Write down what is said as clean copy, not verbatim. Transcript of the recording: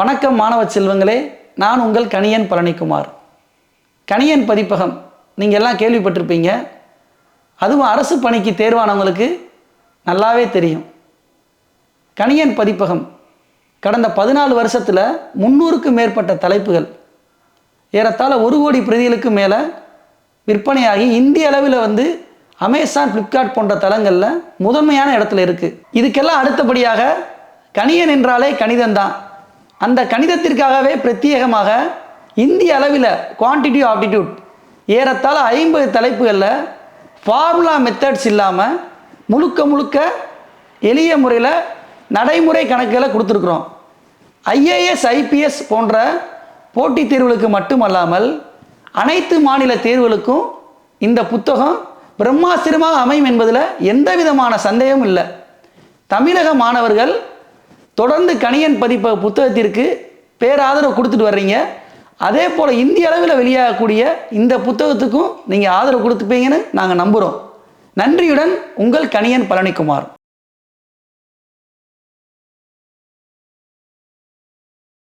வணக்கம் மாணவ செல்வங்களே, நான் உங்கள் கணியன் பழனிக்குமார். கணியன் பதிப்பகம் நீங்கள் எல்லாம் கேள்விப்பட்டிருப்பீங்க. அதுவும் அரசு பணிக்கு தேர்வானவங்களுக்கு நல்லாவே தெரியும். கணியன் பதிப்பகம் கடந்த 14 வருஷத்தில் 300க்கும் மேற்பட்ட தலைப்புகள் ஏறத்தாழ 1 கோடி பிரதிகளுக்கு மேலே விற்பனையாகி இந்திய அளவில் அமேசான், ஃப்ளிப்கார்ட் போன்ற தளங்களில் முதன்மையான இடத்துல இருக்குது. இதுக்கெல்லாம் அடுத்தபடியாக கணியன் என்றாலே கணிதம்தான். அந்த கணிதத்திற்காகவே பிரத்யேகமாக இந்திய அளவில் குவான்டிட்டி ஆப்டிடியூட் ஏறத்தாழ 50 தலைப்புகளில் ஃபார்முலா மெத்தட்ஸ் இல்லாமல் முழுக்க எளிய முறையில் நடைமுறை கணக்குகளை கொடுத்துருக்குறோம். ஐஏஎஸ், ஐபிஎஸ் போன்ற போட்டித் தேர்வுகளுக்கு மட்டுமல்லாமல் அனைத்து மாநில தேர்வுகளுக்கும் இந்த புத்தகம் பிரம்மாஸ்திரமாக அமையும் என்பதில் எந்த விதமான சந்தேகமும் இல்லை. தமிழக மாணவர்கள் தொடர்ந்து கணியன் பதிப்பக புத்தகத்திற்கு பேராதரவு கொடுத்துட்டு வர்றீங்க. அதே போல் இந்திய அளவில் வெளியாகக்கூடிய இந்த புத்தகத்துக்கும் நீங்கள் ஆதரவு கொடுத்துப்பீங்கன்னு நாங்கள் நம்புகிறோம். நன்றியுடன் உங்கள் கணியன் பழனிக்குமார்.